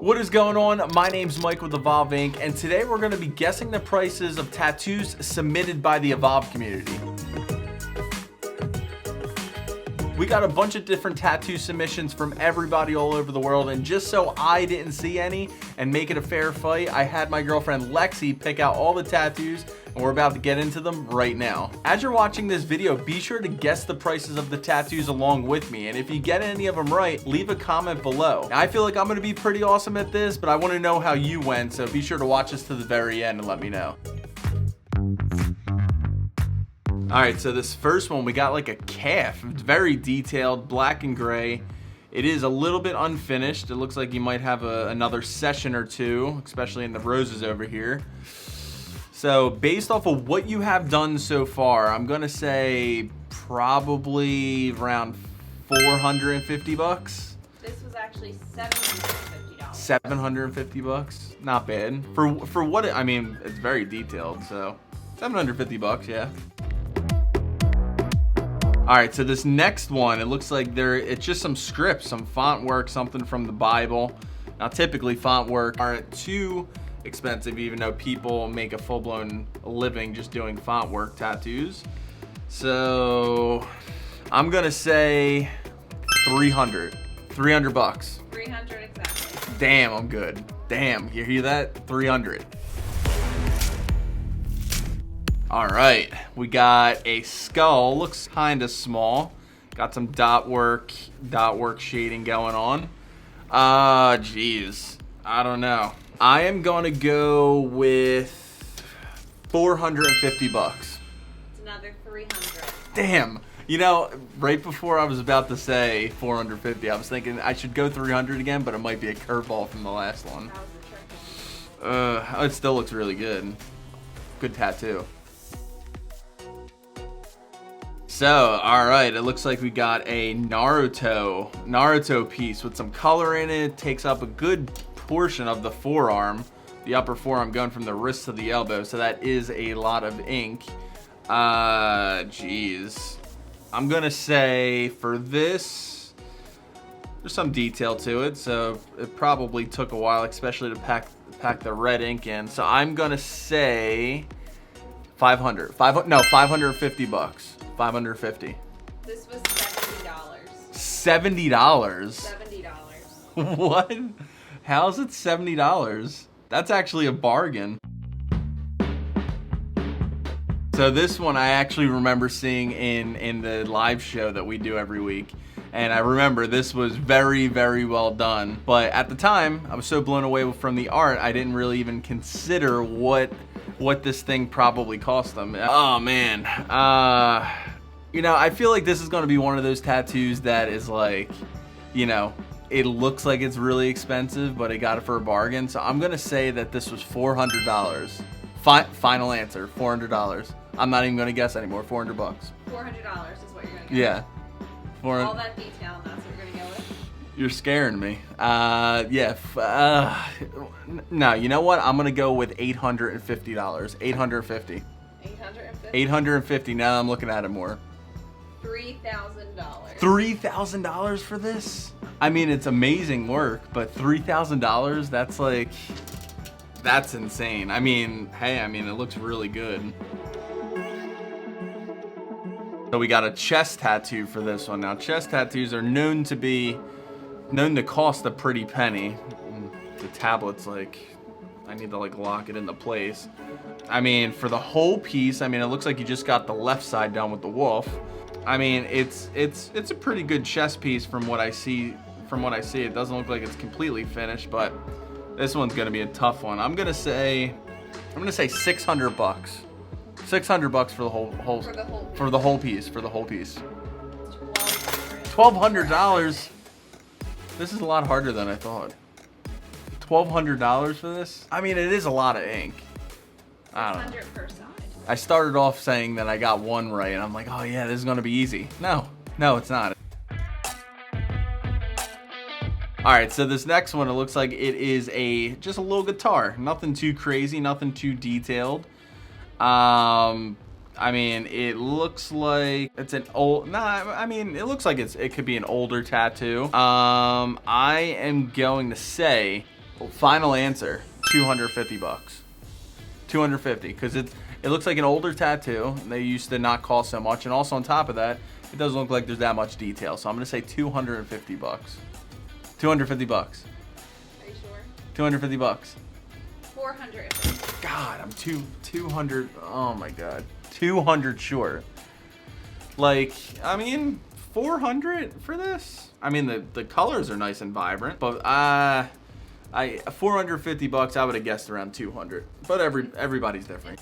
What is going on? My name's Mike with EvolveINK, and today we're going to be guessing the prices of tattoos submitted by the Evolve community. We got a bunch of different tattoo submissions from everybody all over the world, and just so I didn't see any and make it a fair fight, I had my girlfriend Lexi pick out all the tattoos, and we're about to get into them right now. As you're watching this video, be sure to guess the prices of the tattoos along with me, and if you get any of them right, leave a comment below. Now, I feel like I'm going to be pretty awesome at this, but I want to know how you went, so be sure to watch this to the very end and let me know. Alright, so this first one, we got like a calf. It's very detailed, black and gray. It is a little bit unfinished. It looks like you might have another session or two, especially in the roses over here. So based off of what you have done so far, I'm gonna say probably around 450 bucks. This was actually $750. 750 bucks? Not bad. For what I mean, it's very detailed, so 750 bucks, yeah. All right, so this next one, it looks like it's just some scripts, some font work, something from the Bible. Now, typically font work aren't too expensive, even though people make a full-blown living just doing font work tattoos. So I'm gonna say 300 bucks. 300 exactly. Damn, I'm good. Damn, you hear that? 300. All right, we got a skull, looks kind of small. Got some dot work shading going on. Geez, I don't know. I am gonna go with 450 bucks. It's another 300. Damn, you know, right before I was about to say 450, I was thinking I should go 300 again, but it might be a curveball from the last one. That was the trick. It still looks really good. Good tattoo. So, alright, it looks like we got a Naruto piece with some color in it. Takes up a good portion of the forearm, the upper forearm going from the wrist to the elbow, so that is a lot of ink. Geez. I'm gonna say for this, there's some detail to it, so it probably took a while, especially to pack the red ink in. So I'm gonna say 550 bucks. 550. This was $70. $70? $70. What? How's it $70? That's actually a bargain. So this one I actually remember seeing in the live show that we do every week. And I remember this was very, very well done. But at the time, I was so blown away from the art, I didn't really even consider what this thing probably cost them. Oh man. You know, I feel like this is going to be one of those tattoos that is like, you know, it looks like it's really expensive, but I got it for a bargain. So I'm going to say that this was $400. Final answer, $400. I'm not even going to guess anymore. 400 bucks. $400 is what you're going to go Yeah. with. All that detail, and that's what you're going to go with? You're scaring me. Yeah. No, you know what? I'm going to go with $850. $850. $850. Now I'm looking at it more. $3,000. $3,000 for this? I mean, it's amazing work, but $3,000, that's insane. I mean, hey, it looks really good. So we got a chest tattoo for this one. Now, chest tattoos are known to cost a pretty penny. The tablet's like, I need to like lock it into place. I mean, for the whole piece, I mean, it looks like you just got the left side done with the wolf. I mean, it's a pretty good chest piece from what I see. It doesn't look like it's completely finished, but this one's gonna be a tough one. I'm gonna say 600 bucks. 600 bucks for the whole piece. $1,200. This is a lot harder than I thought. $1,200 for this? I mean, it is a lot of ink. I don't know. 100 per side. I started off saying that I got one right, and I'm like, oh yeah, this is gonna be easy. No, it's not. All right, so this next one, it looks like it is just a little guitar. Nothing too crazy, nothing too detailed. I mean, it looks like it's an old, I mean, it looks like it could be an older tattoo. I am going to say Final answer, 250 bucks. 250, because it looks like an older tattoo. And they used to not cost so much, and also on top of that, it doesn't look like there's that much detail. So I'm gonna say 250 bucks. 250 bucks. Are you sure? 250 bucks. 400. God, I'm 200. Oh my God, 200 short. Like, I mean, 400 for this. I mean, the colors are nice and vibrant, but 450 bucks. I would have guessed around 200, but everybody's different.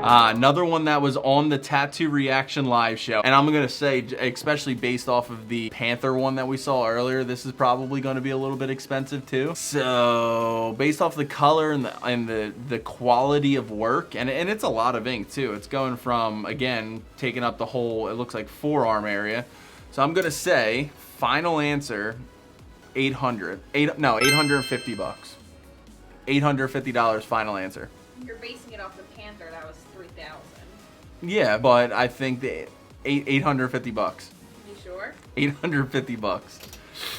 Another one that was on the Tattoo Reaction live show, and I'm gonna say, especially based off of the Panther one that we saw earlier, this is probably gonna be a little bit expensive too. So based off the color and the quality of work, and it's a lot of ink too. It's going from, again, taking up the whole, it looks like forearm area. So I'm gonna say final answer, 850 bucks. $850 final answer. You're basing it off the Panther. That was 3,000. Yeah, but I think the 850 bucks. You sure? 850 bucks.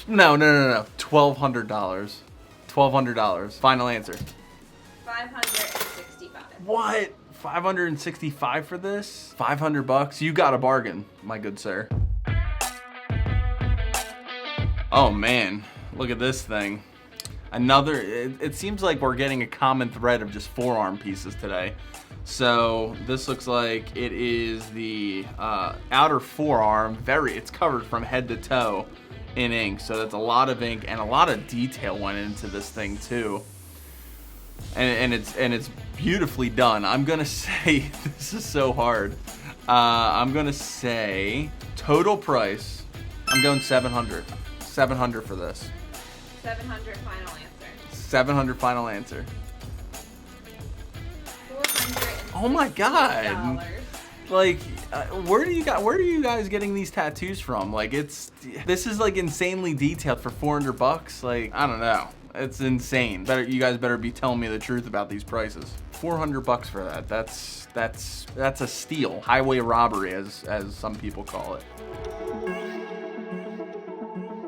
No. $1,200. $1,200. Final answer. 565. What? 565 for this? 500 bucks? You got a bargain, my good sir. Oh man, look at this thing. Another, it seems like we're getting a common thread of just forearm pieces today. So this looks like it is the outer forearm. It's covered from head to toe in ink. So that's a lot of ink, and a lot of detail went into this thing too. And it's beautifully done. I'm gonna say, this is so hard. I'm gonna say total price, I'm going 700. 700 for this. 700 final answer. 700 final answer. $460. Oh my God! Like, where do you guys getting these tattoos from? Like, this is like insanely detailed for 400 bucks. Like, I don't know. It's insane. You guys better be telling me the truth about these prices. 400 bucks for that. That's a steal. Highway robbery, as some people call it.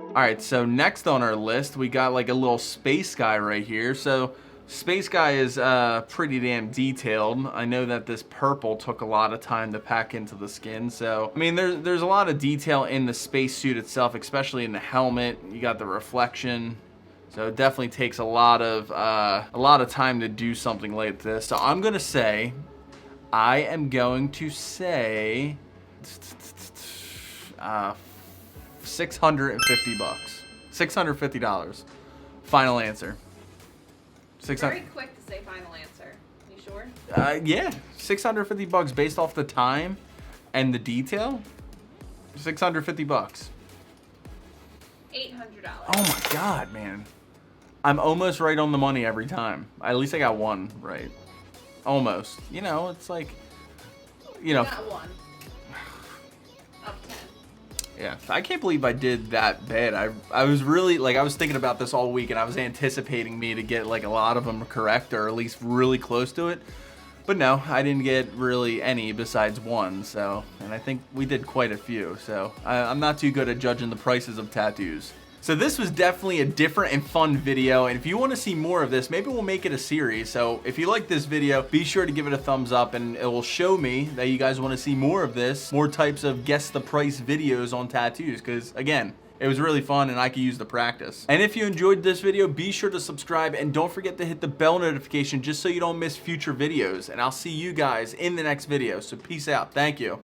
All right, so next on our list, we got like a little space guy right here. So space guy is pretty damn detailed. I know that this purple took a lot of time to pack into the skin. So, I mean, there's a lot of detail in the space suit itself, especially in the helmet. You got the reflection. So it definitely takes a lot of time to do something like this. So I am going to say $650 bucks. $650. Final answer. Very quick to say final answer. You sure? Yeah, 650 bucks based off the time and the detail. 650 bucks. $800. Oh my God, man. I'm almost right on the money every time. At least I got one right. Almost. You know, it's like, you know. Got one. Of 10. Yeah, I can't believe I did that bad. I was really, like, I was thinking about this all week, and I was anticipating me to get, like, a lot of them correct, or at least really close to it. But no, I didn't get really any besides one, so, and I think we did quite a few, so I'm not too good at judging the prices of tattoos. So this was definitely a different and fun video, and if you want to see more of this, maybe we'll make it a series. So if you like this video, be sure to give it a thumbs up, and it will show me that you guys want to see more of this, more types of guess the price videos on tattoos, because again, it was really fun and I could use the practice. And if you enjoyed this video, be sure to subscribe and don't forget to hit the bell notification just so you don't miss future videos. And I'll see you guys in the next video. So peace out. Thank you.